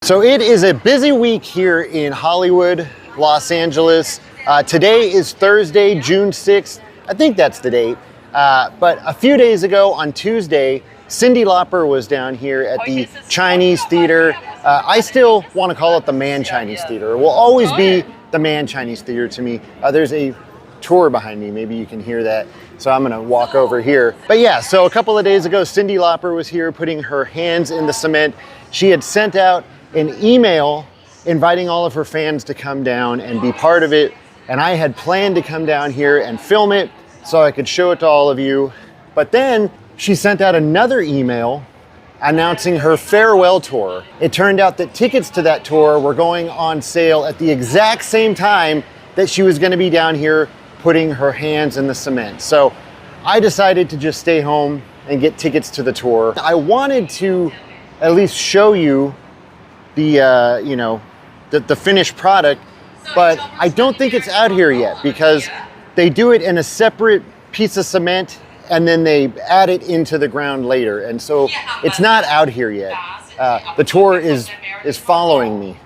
So it is a busy week here in Hollywood, Los Angeles. Today is Thursday, June 6th. I think that's the date. But a few days ago on Tuesday, Cyndi Lauper was down here at the Chinese Theater. I still want to call it the Man Chinese Theater. It will always be the Man Chinese Theater to me. There's a tour behind me. Maybe you can hear that. So I'm gonna walk over here. But yeah, so a couple of days ago, Cyndi Lauper was here putting her hands in the cement. She had sent out an email inviting all of her fans to come down and be part of it. And I had planned to come down here and film it so I could show it to all of you. But then she sent out another email announcing her farewell tour. It turned out that tickets to that tour were going on sale at the exact same time that she was gonna be down here putting her hands in the cement. So I decided to just stay home and get tickets to the tour. I wanted to at least show you the, the finished product, but I don't think it's out here yet because they do it in a separate piece of cement and then they add it into the ground later. And so it's not out here yet. The tour is following me.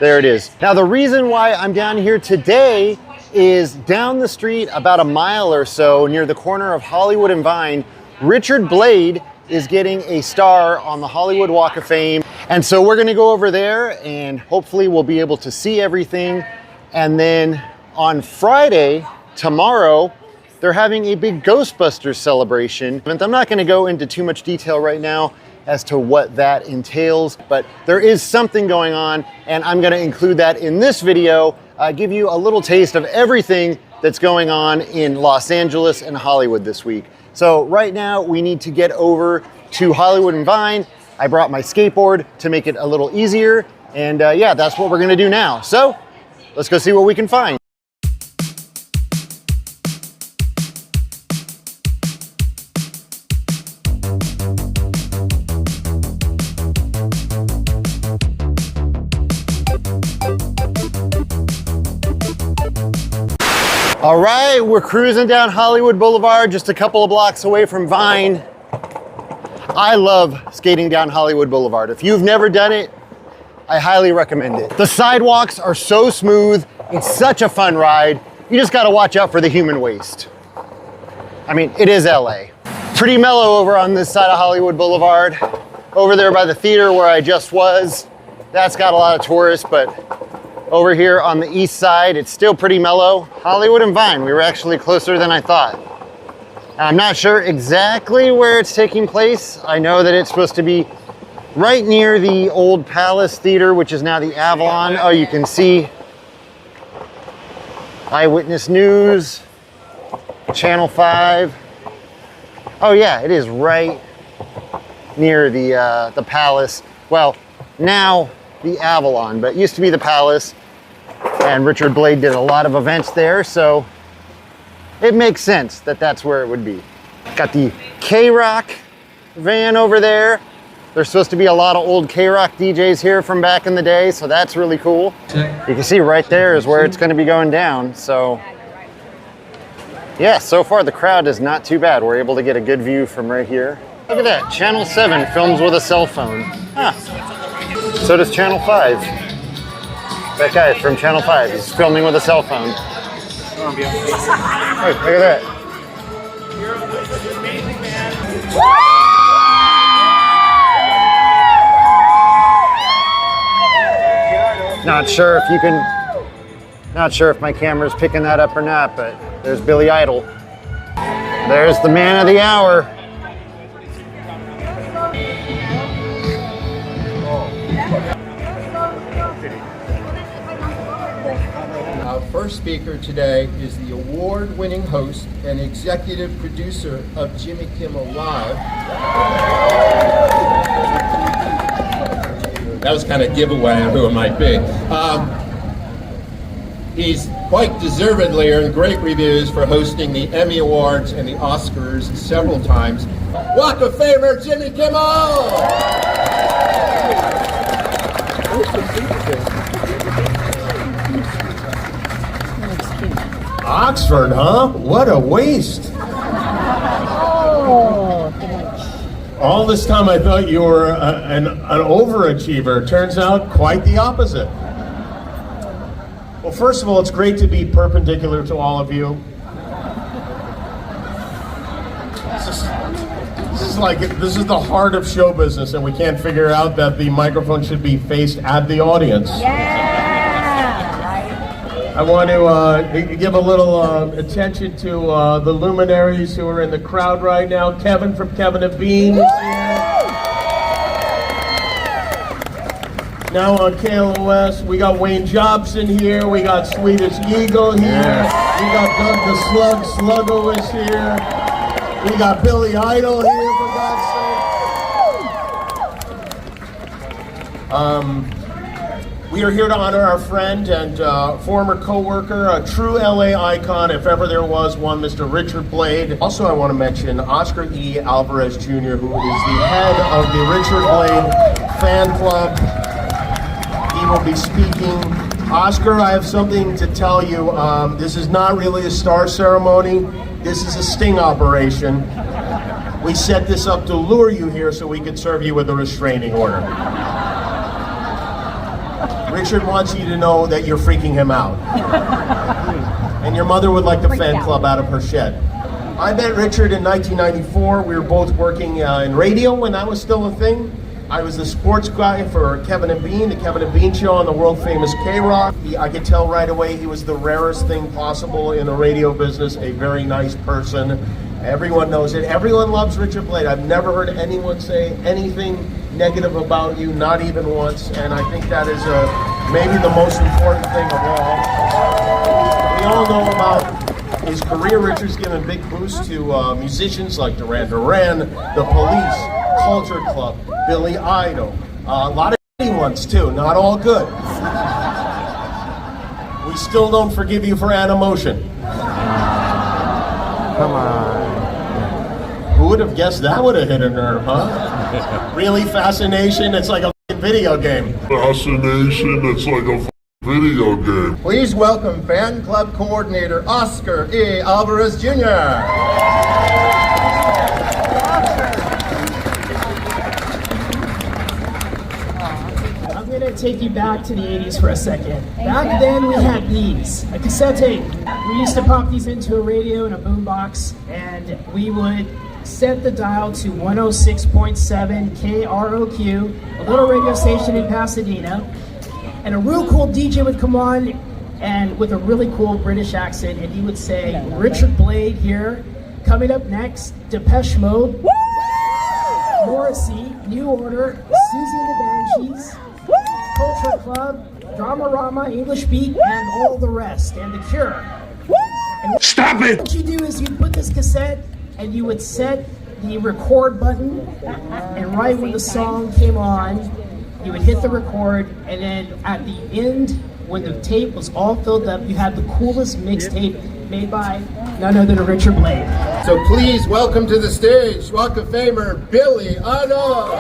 There it is. Now the reason why I'm down here today is down the street about a mile or so near the corner of Hollywood and Vine, Richard Blade is getting a star on the Hollywood Walk of Fame. And so we're gonna go over there and hopefully we'll be able to see everything. And then on Friday, tomorrow, they're having a big Ghostbusters celebration. I'm not gonna go into too much detail right now as to what that entails, but there is something going on and I'm gonna include that in this video, give you a little taste of everything that's going on in Los Angeles and Hollywood this week. So right now we need to get over to Hollywood and Vine. I brought my skateboard to make it a little easier. And yeah, that's what we're gonna do now. So let's go see what we can find. All right, we're cruising down Hollywood Boulevard, just a couple of blocks away from Vine. I love skating down Hollywood Boulevard. If you've never done it, I highly recommend it. The sidewalks are so smooth. It's such a fun ride. You just gotta watch out for the human waste. I mean, it is LA. Pretty mellow over on this side of Hollywood Boulevard. Over there by the theater where I just was, that's got a lot of tourists, but over here on the east side, it's still pretty mellow. Hollywood and Vine, we were actually closer than I thought. I'm not sure exactly where it's taking place. I know that it's supposed to be right near the old Palace Theater, which is now the Avalon. Oh, you can see Eyewitness News, Channel 5. Oh yeah, it is right near the Palace. Well, now the Avalon, but it used to be the Palace, and Richard Blade did a lot of events there, so it makes sense that that's where it would be. Got the K-Rock van over there. There's supposed to be a lot of old K-Rock DJs here from back in the day, so that's really cool. You can see right there is where it's going to be going down, so yeah, so far the crowd is not too bad. We're able to get a good view from right here. Look at that, Channel 7 films with a cell phone. Huh. So does Channel 5. That guy from Channel 5 is filming with a cell phone. Hey, look at that. Not sure if my camera's picking that up or not, but there's Billy Idol. There's the man of the hour. Our first speaker today is the award-winning host and executive producer of Jimmy Kimmel Live. That was kind of a giveaway on who it might be. He's quite deservedly earned great reviews for hosting the Emmy Awards and the Oscars several times. Walk of Famer, Jimmy Kimmel! Oxford, huh? What a waste. Oh, thanks. All this time I thought you were an overachiever. Turns out quite the opposite. Well, first of all, it's great to be perpendicular to all of you. This is the heart of show business, and we can't figure out that the microphone should be faced at the audience. Yeah. I want to give a little attention to the luminaries who are in the crowd right now. Kevin from Kevin and Bean is here. Now on KLOS, we got Wayne Jobson here. We got Swedish Eagle here. Yes. We got Doug the Sluggo is here. We got Billy Idol here, for God's sake. We are here to honor our friend and former co-worker, a true LA icon, if ever there was one, Mr. Richard Blade. Also, I want to mention Oscar E. Alvarez Jr., who is the head of the Richard Blade fan club. He will be speaking. Oscar, I have something to tell you. This is not really a star ceremony. This is a sting operation. We set this up to lure you here so we could serve you with a restraining order. Richard wants you to know that you're freaking him out. And your mother would like the fan club out of her shed. I met Richard in 1994. We were both working in radio when that was still a thing. I was the sports guy for Kevin and Bean, the Kevin and Bean show on the world famous K-Rock. I could tell right away he was the rarest thing possible in the radio business, a very nice person. Everyone knows it. Everyone loves Richard Blade. I've never heard anyone say anything negative about you, not even once, and I think that is maybe the most important thing of all. We all know about his career. Richard's given a big boost to musicians like Duran Duran, The Police, Culture Club, Billy Idol, a lot of shitty ones too, not all good. We still don't forgive you for Animotion. Come on. Who would have guessed that would have hit a nerve, huh? Really, Fascination? It's like a video game. Fascination, it's like a video game. Please welcome fan club coordinator Oscar E. Alvarez Jr. I'm going to take you back to the 80s for a second. Back then we had these, a cassette tape. We used to pop these into a radio in a boombox, and we would set the dial to 106.7 KROQ, a little radio station in Pasadena, and a real cool DJ would come on and with a really cool British accent, and he would say, Richard Blade here, coming up next, Depeche Mode, Morrissey, New Order, Susie and the Banshees, Culture Club, Dramarama, English Beat, and all the rest, and The Cure. And Stop it! what you do is you put this cassette and you would set the record button, and right when the song came on, you would hit the record, and then at the end, when the tape was all filled up, you had the coolest mixtape made by none other than Richard Blade. So please welcome to the stage Walk of Famer Billy Idol.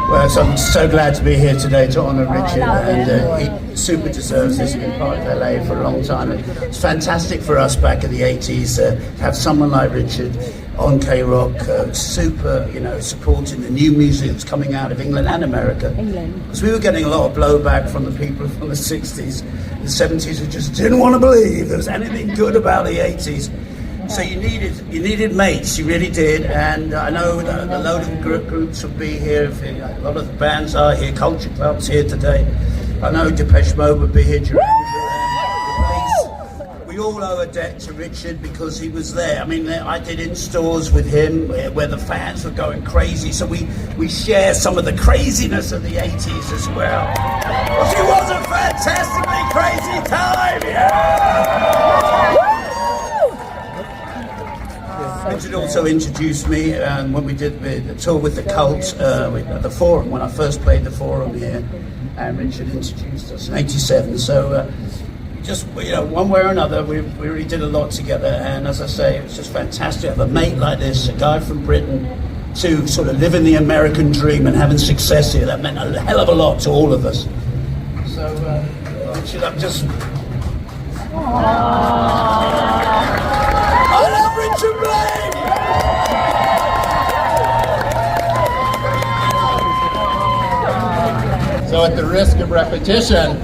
Well, so I'm so glad to be here today to honour Richard, and he super deserves this. He's been part of LA for a long time. And it's fantastic for us back in the 80s to have someone like Richard on K-Rock, super, supporting the new music that's coming out of England and America. Because we were getting a lot of blowback from the people from the 60s, the 70s who just didn't want to believe there was anything good about the 80s. So you needed mates, you really did, and I know that a load of groups will be here. A lot of the bands are here, Culture Club's here today. I know Depeche Mode will be here, Duran Duran. We all owe a debt to Richard because he was there. I mean, I did in-stores with him where the fans were going crazy, so we share some of the craziness of the 80s as well. It was a fantastically crazy time, yeah! Richard also introduced me when we did the tour with the Cult, at the Forum, when I first played the Forum here, and Richard introduced us in '87. So just, one way or another, we really did a lot together, and as I say, it was just fantastic to have a mate like this, a guy from Britain, to sort of living the American dream and having success here. That meant a hell of a lot to all of us. So, Richard, I'm just... I love Richard Blade! So at the risk of repetition,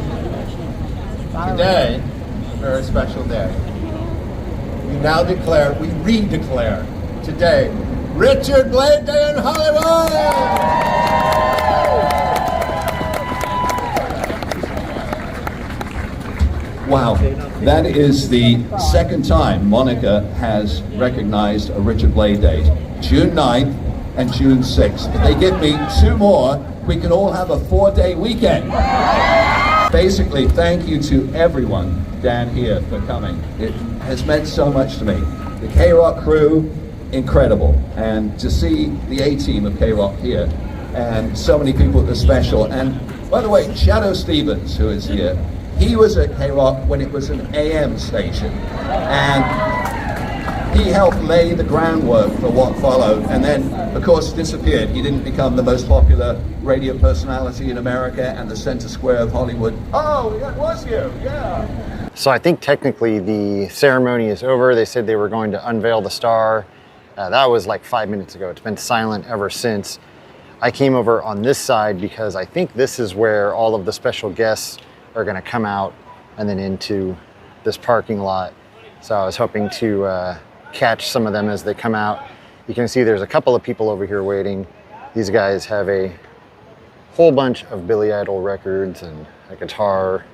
today, a very special day. We redeclare today, Richard Blade Day in Hollywood! Wow, that is the second time Monica has recognized a Richard Blade date. June 9th and June 6th. If they give me 2 more, we can all have a 4-day weekend. Basically, thank you to everyone down here for coming. It has meant so much to me. The K-Rock crew, incredible. And to see the A-team of K-Rock here, and so many people at the special. And by the way, Shadow Stevens, who is here, he was at K-Rock when it was an AM station. And he helped lay the groundwork for what followed, and then, of course, disappeared. He didn't become the most popular radio personality in America and the center square of Hollywood. Oh, that was you, yeah. So I think technically the ceremony is over. They said they were going to unveil the star. That was like 5 minutes ago. It's been silent ever since. I came over on this side because I think this is where all of the special guests are going to come out and then into this parking lot. So I was hoping to catch some of them as they come out. You can see there's a couple of people over here waiting. These guys have a whole bunch of Billy Idol records and a guitar,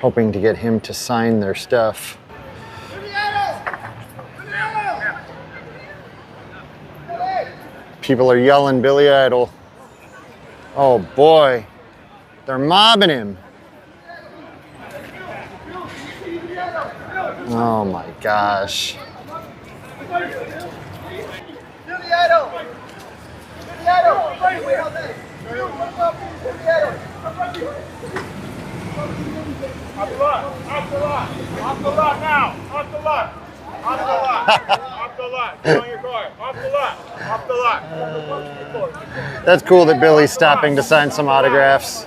hoping to get him to sign their stuff. People are yelling Billy Idol. Oh boy, they're mobbing him. Oh my gosh. Billy Idol! Billy Idol! Wait on this! Billy Idol! Off the lot! Off the lot! Off the lot now! Off the lot! Off the lot! Off the lot! Get on your car! Off the lot! Off the lot! That's cool that Billy's stopping to sign some autographs.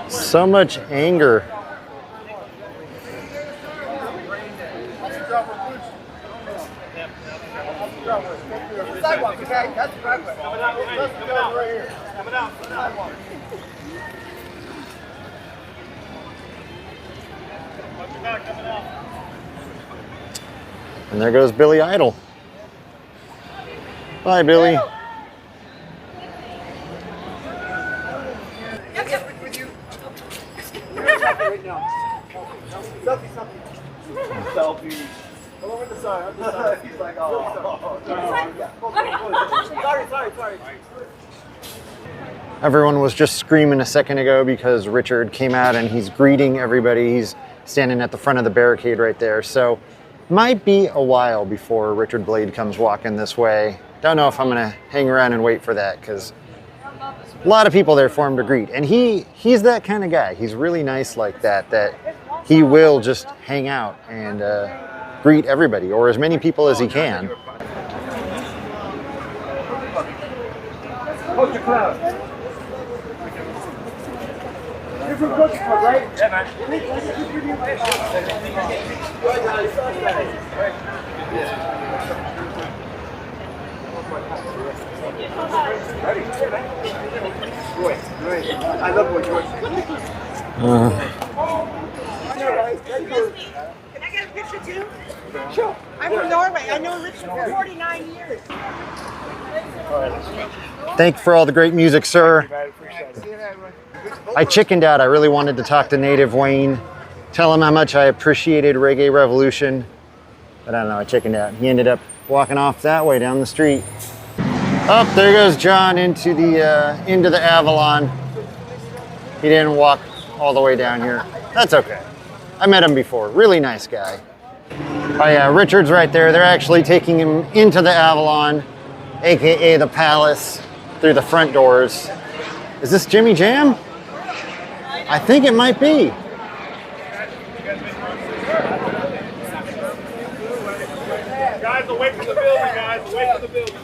So much anger. Sidewalk, okay? That's the driveway. Coming out right here. Coming out. Sidewalk. Coming out. And there goes Billy Idol. Bye, Billy. Selfie. Come over the side. He's like, oh. Sorry. Everyone was just screaming a second ago because Richard came out and he's greeting everybody. He's standing at the front of the barricade right there. So might be a while before Richard Blade comes walking this way. Don't know if I'm gonna hang around and wait for that because a lot of people there for him to greet. And he's that kind of guy. He's really nice like that he will just hang out and greet everybody or as many people as he can. Coach the crowd. You're from Coach Club, right? Yeah, man. I love what you're Can I get a picture too? Sure. I'm from Norway. I know Richard for 49 years. Thank you for all the great music, sir. I chickened out. I really wanted to talk to Native Wayne, tell him how much I appreciated Reggae Revolution, but I don't know, I chickened out. He ended up walking off that way down the street. Oh, there goes John into the Avalon. He didn't walk all the way down here. That's okay. I met him before. Really nice guy. Oh yeah, Richard's right there. They're actually taking him into the Avalon, aka the Palace, through the front doors. Is this Jimmy Jam? I think it might be. Guys, away from the building, guys. Away from the building.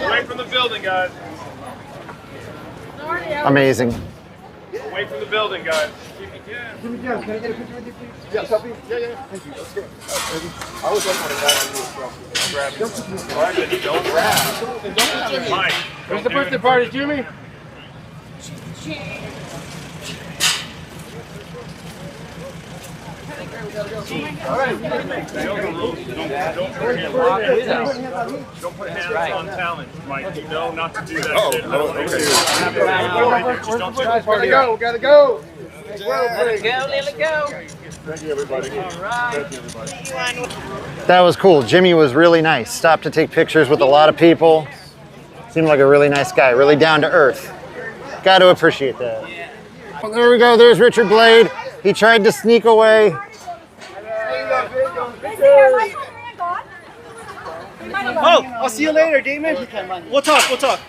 Away from the building, guys. Amazing. Away from the building, guys. Jimmy Jam, can I get a picture with you, please? Yeah, selfie? Yeah. Thank you. Let's go. I always like when a guy on you grab. All right, then don't grab. Mike. Where's the birthday party, Jimmy? All right. Don't put hands on talent, Mike. You know not to do that. Okay. Just don't do it. Gotta go. Gotta go. Let it go. Thank you, everybody. All right. Thank you, everybody. That was cool. Jimmy was really nice. Stopped to take pictures with a lot of people. Seemed like a really nice guy, really down to earth. Got to appreciate that. Well, there we go. There's Richard Blade. He tried to sneak away. Oh, I'll see you later, Damon. We'll talk.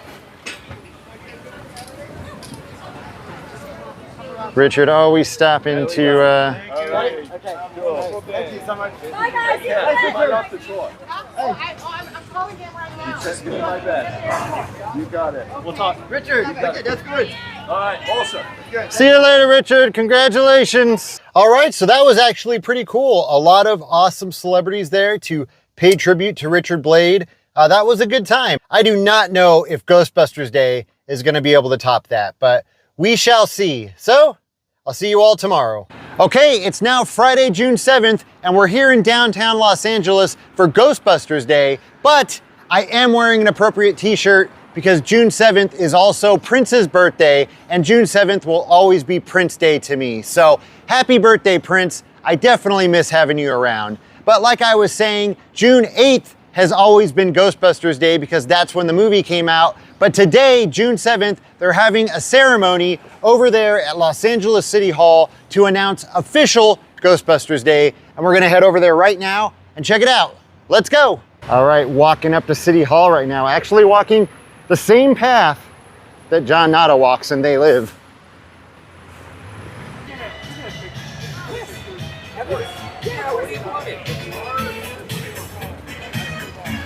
Richard always stopping to. Okay, cool. Thank you so much. Bye, guys. See you Right later. off the tour. I'm calling him right now. Give me my bed. You got it. We'll talk. Richard, that's good. All right, awesome. See you later, Richard. Congratulations. All right, so that was actually pretty cool. A lot of awesome celebrities there to pay tribute to Richard Blade. That was a good time. I do not know if Ghostbusters Day is going to be able to top that, but we shall see. So, I'll see you all tomorrow. Okay, it's now Friday, June 7th, and we're here in downtown Los Angeles for Ghostbusters Day, but I am wearing an appropriate t-shirt because June 7th is also Prince's birthday, and June 7th will always be Prince Day to me. So, happy birthday, Prince. I definitely miss having you around. But like I was saying, June 8th has always been Ghostbusters Day because that's when the movie came out. But today, June 7th, they're having a ceremony over there at Los Angeles City Hall to announce official Ghostbusters Day. And we're gonna head over there right now and check it out. Let's go. All right, walking up to City Hall right now, actually walking the same path that John Nada walks and They Live.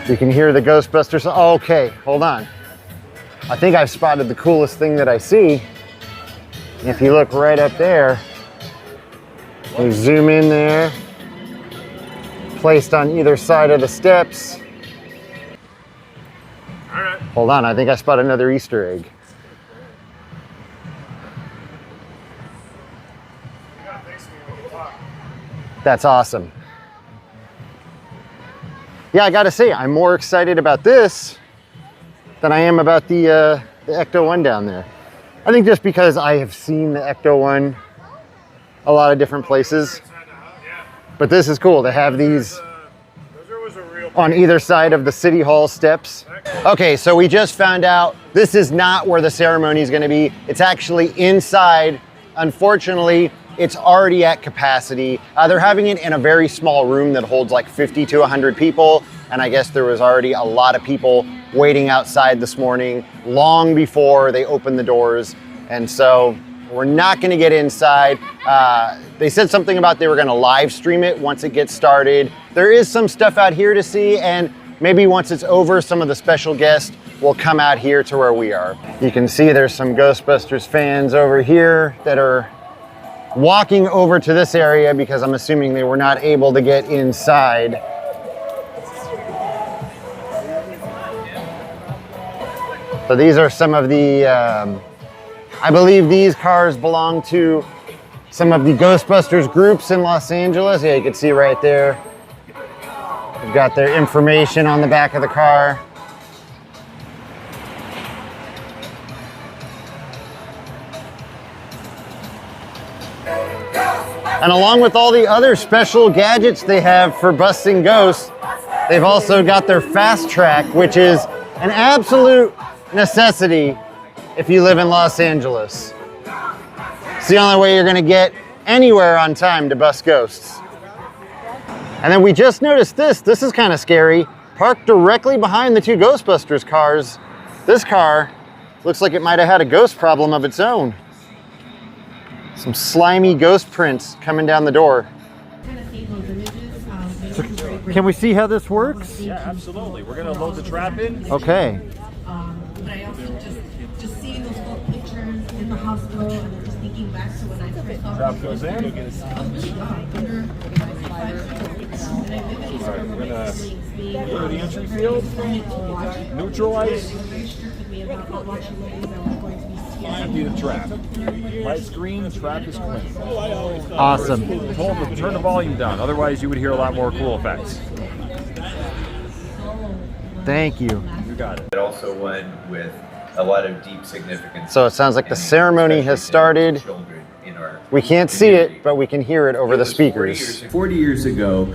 You can hear the Ghostbusters. Oh, okay, hold on. I think I've spotted the coolest thing that I see. If you look right up there, we zoom in there, placed on either side of the steps. All right. Hold on, I think I spotted another Easter egg. That's awesome. Yeah, I gotta say, I'm more excited about this than I am about the Ecto-1 down there. I think just because I have seen the Ecto-1 a lot of different places. But this is cool to have these on either side of the City Hall steps. Okay, so we just found out this is not where the ceremony is gonna be. It's actually inside. Unfortunately, it's already at capacity. They're having it in a very small room that holds like 50 to 100 people. And I guess there was already a lot of people waiting outside this morning, long before they opened the doors. And so we're not gonna get inside. They said something about they were gonna live stream it once it gets started. There is some stuff out here to see, and maybe once it's over, some of the special guests will come out here to where we are. You can see there's some Ghostbusters fans over here that are walking over to this area because I'm assuming they were not able to get inside. So these are some of the, I believe these cars belong to some of the Ghostbusters groups in Los Angeles. Yeah, you can see right there. They've got their information on the back of the car. And along with all the other special gadgets they have for busting ghosts, they've also got their fast track, which is an absolute necessity if you live in Los Angeles. It's the only way you're gonna get anywhere on time to bust ghosts. And then we just noticed this. This is kind of scary. Parked directly behind the two Ghostbusters cars. This car looks like it might have had a ghost problem of its own. Some slimy ghost prints coming down the door. Can we see how this works? Yeah, absolutely. We're gonna load the trap in. Okay. But I also just seeing those little pictures in the hospital and then just thinking back to when I first saw Trap goes in. Alright, we're gonna go to the entry field, neutralize, empty the trap. Light screen, the trap is clean. Awesome. Turn the volume down, otherwise you would hear a lot more cool effects. Thank you. You got it. But also one with a lot of deep significance. So it sounds like the ceremony has started. We can't see it, but we can hear it over the speakers. 40 years ago,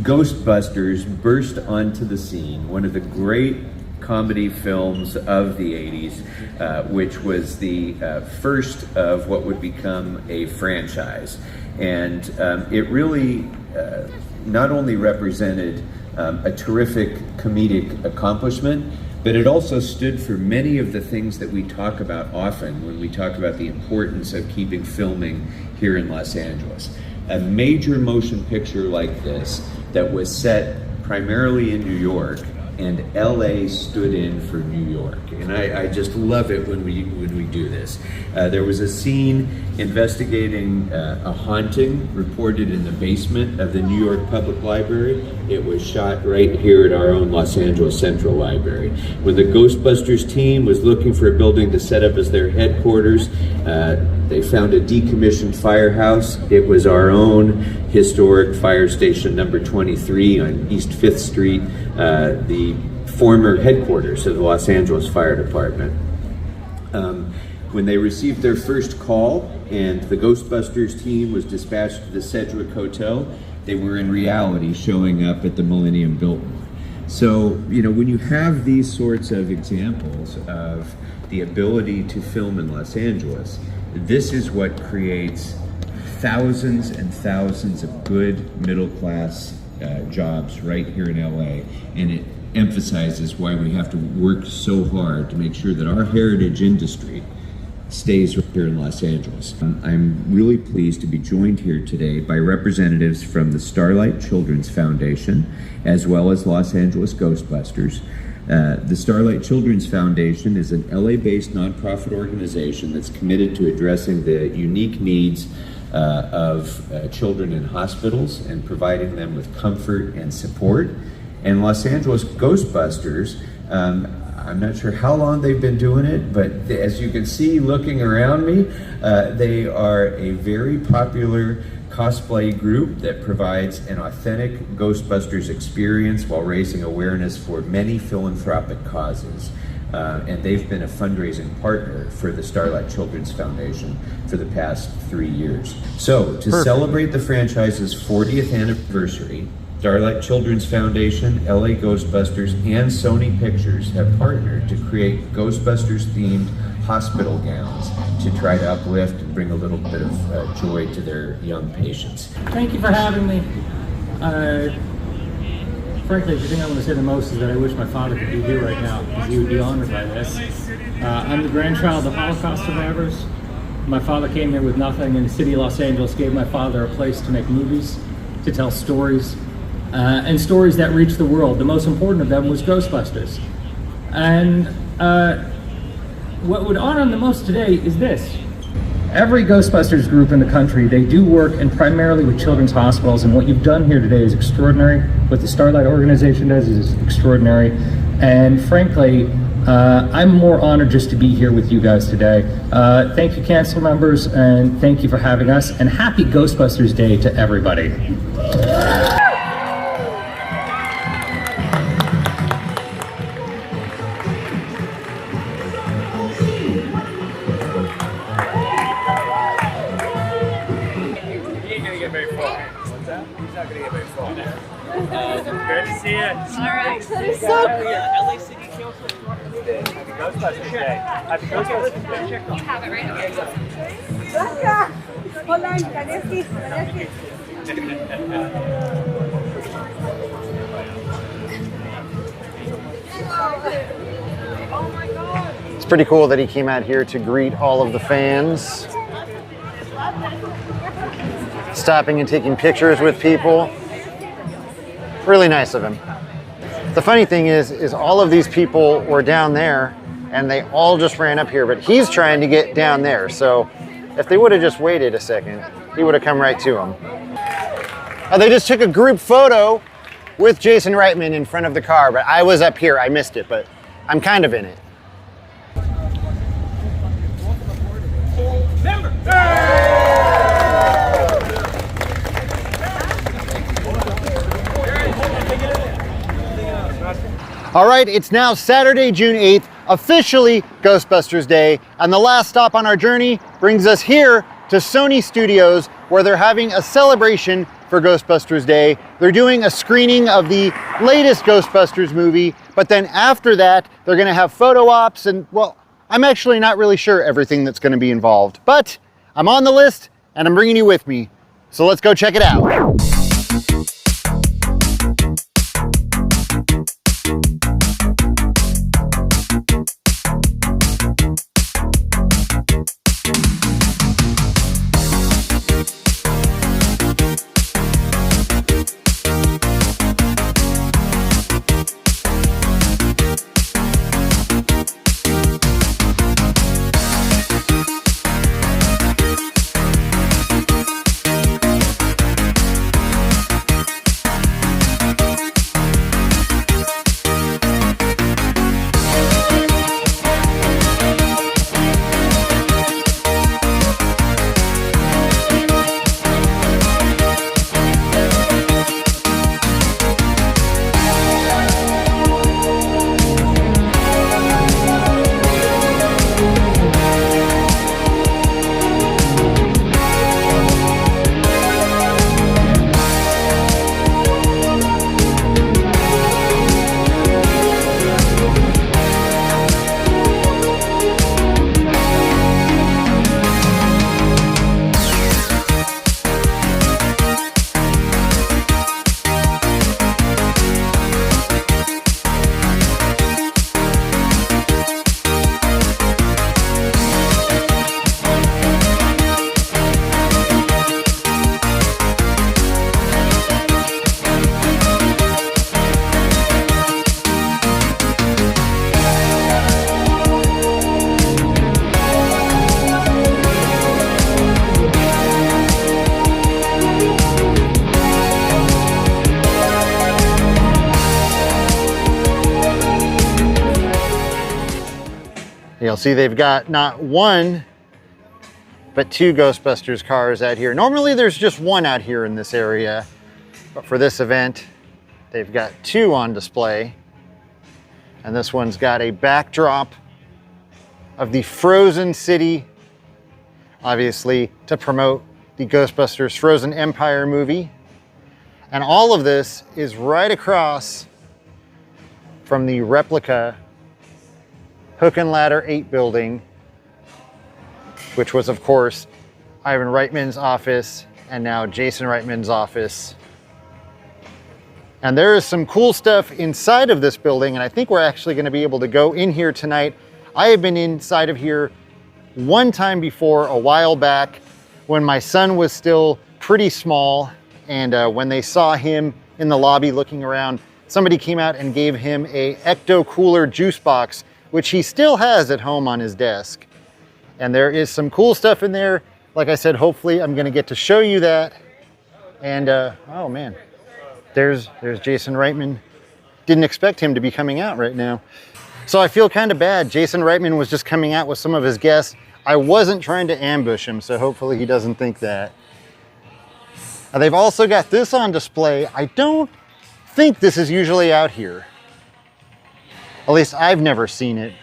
Ghostbusters burst onto the scene, one of the great comedy films of the 80s, which was the first of what would become a franchise. And it really not only represented a terrific comedic accomplishment, but it also stood for many of the things that we talk about often when we talk about the importance of keeping filming here in Los Angeles. A major motion picture like this that was set primarily in New York, and LA stood in for New York. And I just love it when we do this. There was a scene investigating a haunting reported in the basement of the New York Public Library. It was shot right here at our own Los Angeles Central Library. When the Ghostbusters team was looking for a building to set up as their headquarters, they found a decommissioned firehouse. It was our own historic fire station number 23 on East 5th Street, the former headquarters of the Los Angeles Fire Department. When they received their first call and the Ghostbusters team was dispatched to the Sedgwick Hotel, they were in reality showing up at the Millennium Biltmore. So, you know, when you have these sorts of examples of the ability to film in Los Angeles, this is what creates thousands and thousands of good middle-class jobs right here in LA, and it emphasizes why we have to work so hard to make sure that our heritage industry stays right here in Los Angeles. I'm really pleased to be joined here today by representatives from the Starlight Children's Foundation, as well as Los Angeles Ghostbusters. The Starlight Children's Foundation is an LA-based nonprofit organization that's committed to addressing the unique needs of children in hospitals and providing them with comfort and support. And Los Angeles Ghostbusters, I'm not sure how long they've been doing it, but as you can see looking around me, they are a very popular cosplay group that provides an authentic Ghostbusters experience while raising awareness for many philanthropic causes. And they've been a fundraising partner for the Starlight Children's Foundation for the past 3 years. So, to celebrate the franchise's 40th anniversary, Starlight Children's Foundation, LA Ghostbusters, and Sony Pictures have partnered to create Ghostbusters-themed hospital gowns to try to uplift and bring a little bit of joy to their young patients. Thank you for having me. Frankly, the thing I want to say the most is that I wish my father could be here right now, because he would be honored by this. I'm the grandchild of Holocaust survivors. My father came here with nothing, and the city of Los Angeles gave my father a place to make movies, to tell stories, and stories that reached the world. The most important of them was Ghostbusters. And what would honor him the most today is this. Every Ghostbusters group in the country, they do work and primarily with children's hospitals, and what you've done here today is extraordinary. What the Starlight organization does is extraordinary. And frankly, I'm more honored just to be here with you guys today. Thank you, council members, and thank you for having us, and happy Ghostbusters Day to everybody. Good to see you. All right. LA City Council. Happy Ghostbusters Day. Happy Ghostbusters Day. You have it right. Okay. Hold on, can you see? Can you Oh my God. It's pretty cool that he came out here to greet all of the fans, stopping and taking pictures with people. Really nice of him. The funny thing is all of these people were down there and they all just ran up here, but he's trying to get down there. So if they would have just waited a second, he would have come right to him. They just took a group photo with Jason Reitman in front of the car, but I was up here, I missed it, but I'm kind of in it. All right, it's now Saturday, June 8th, officially Ghostbusters Day, and the last stop on our journey brings us here to Sony Studios, where they're having a celebration for Ghostbusters Day. They're doing a screening of the latest Ghostbusters movie, but then after that, they're gonna have photo ops and, well, I'm actually not really sure everything that's gonna be involved, but I'm on the list and I'm bringing you with me. So let's go check it out. You'll see they've got not one, but two Ghostbusters cars out here. Normally there's just one out here in this area, but for this event, they've got two on display. And this one's got a backdrop of the Frozen City, obviously to promote the Ghostbusters Frozen Empire movie. And all of this is right across from the replica Hook and Ladder 8 building, which was, of course, Ivan Reitman's office and now Jason Reitman's office. And there is some cool stuff inside of this building, and I think we're actually going to be able to go in here tonight. I have been inside of here one time before, a while back, when my son was still pretty small, and when they saw him in the lobby looking around, somebody came out and gave him a Ecto Cooler juice box, which he still has at home on his desk. And there is some cool stuff in there. Like I said, hopefully I'm gonna get to show you that. And oh man, there's Jason Reitman. Didn't expect him to be coming out right now. So I feel kind of bad. Jason Reitman was just coming out with some of his guests. I wasn't trying to ambush him, so hopefully he doesn't think that. Now they've also got this on display. I don't think this is usually out here. At least I've never seen it.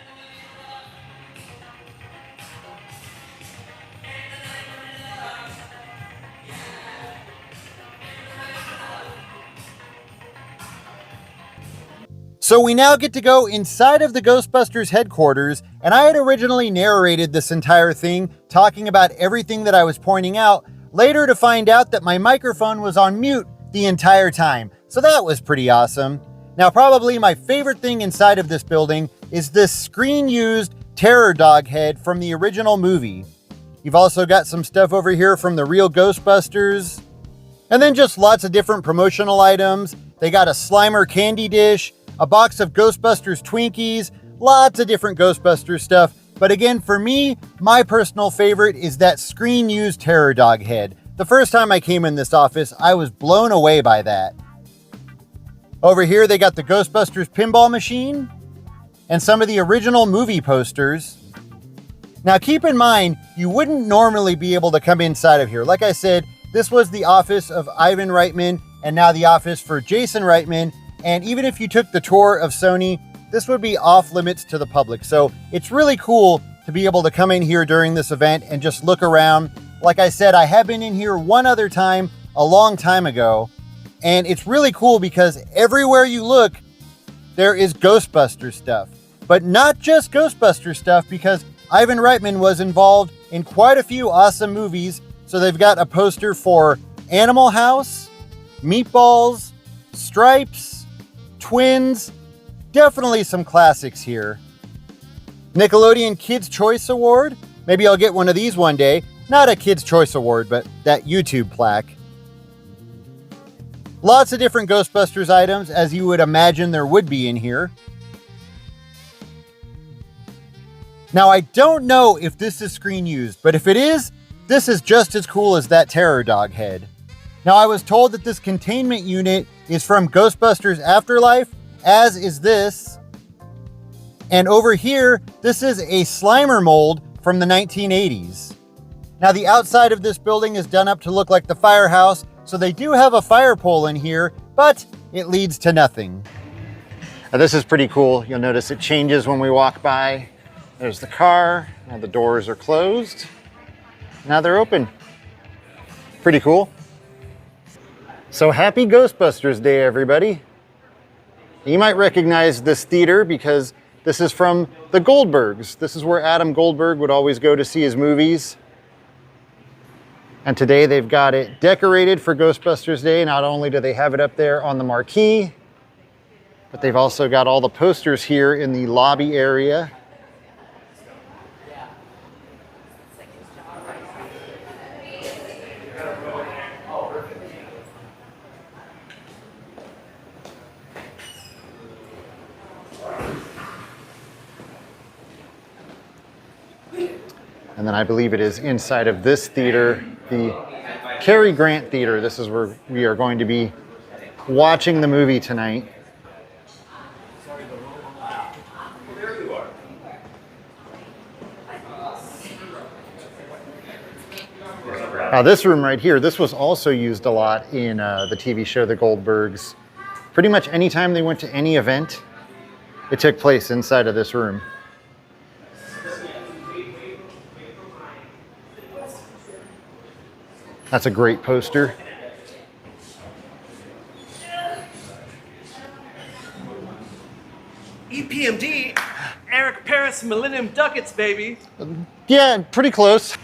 So we now get to go inside of the Ghostbusters headquarters, and I had originally narrated this entire thing, talking about everything that I was pointing out, later to find out that my microphone was on mute the entire time. So that was pretty awesome. Now, probably my favorite thing inside of this building is this screen-used terror dog head from the original movie. You've also got some stuff over here from the real Ghostbusters, and then just lots of different promotional items. They got a Slimer candy dish, a box of Ghostbusters Twinkies, lots of different Ghostbusters stuff. But again, for me, my personal favorite is that screen-used terror dog head. The first time I came in this office, I was blown away by that. Over here, they got the Ghostbusters pinball machine and some of the original movie posters. Now, keep in mind, you wouldn't normally be able to come inside of here. Like I said, this was the office of Ivan Reitman and now the office for Jason Reitman. And even if you took the tour of Sony, this would be off limits to the public. So it's really cool to be able to come in here during this event and just look around. Like I said, I have been in here one other time a long time ago. And it's really cool because everywhere you look, there is Ghostbusters stuff. But not just Ghostbusters stuff, because Ivan Reitman was involved in quite a few awesome movies. So they've got a poster for Animal House, Meatballs, Stripes, Twins, definitely some classics here. Nickelodeon Kids' Choice Award. Maybe I'll get one of these one day. Not a Kids' Choice Award, but that YouTube plaque. Lots of different Ghostbusters items, as you would imagine there would be in here. Now, I don't know if this is screen used, but if it is, this is just as cool as that terror dog head. Now, I was told that this containment unit is from Ghostbusters Afterlife, as is this. And over here, this is a Slimer mold from the 1980s. Now, the outside of this building is done up to look like the firehouse, so they do have a fire pole in here, but it leads to nothing. Now, this is pretty cool. You'll notice it changes when we walk by. There's the car. Now the doors are closed. Now they're open. Pretty cool. So happy Ghostbusters Day, everybody. You might recognize this theater because this is from the Goldbergs. This is where Adam Goldberg would always go to see his movies. And today they've got it decorated for Ghostbusters Day. Not only do they have it up there on the marquee, but they've also got all the posters here in the lobby area. And then I believe it is inside of this theater, the Cary Grant Theater. This is where we are going to be watching the movie tonight. Now this room right here, this was also used a lot in the TV show The Goldbergs. Pretty much anytime they went to any event, it took place inside of this room. That's a great poster. EPMD, Eric Paris Millennium Ducats, baby. Yeah, pretty close.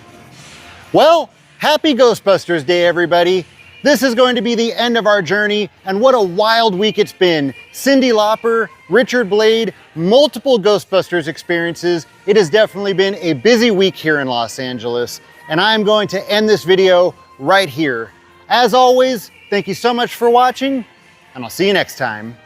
Well, happy Ghostbusters Day, everybody. This is going to be the end of our journey, and what a wild week it's been. Cyndi Lauper, Richard Blade, multiple Ghostbusters experiences. It has definitely been a busy week here in Los Angeles, and I'm going to end this video right here. As always, thank you so much for watching, and I'll see you next time.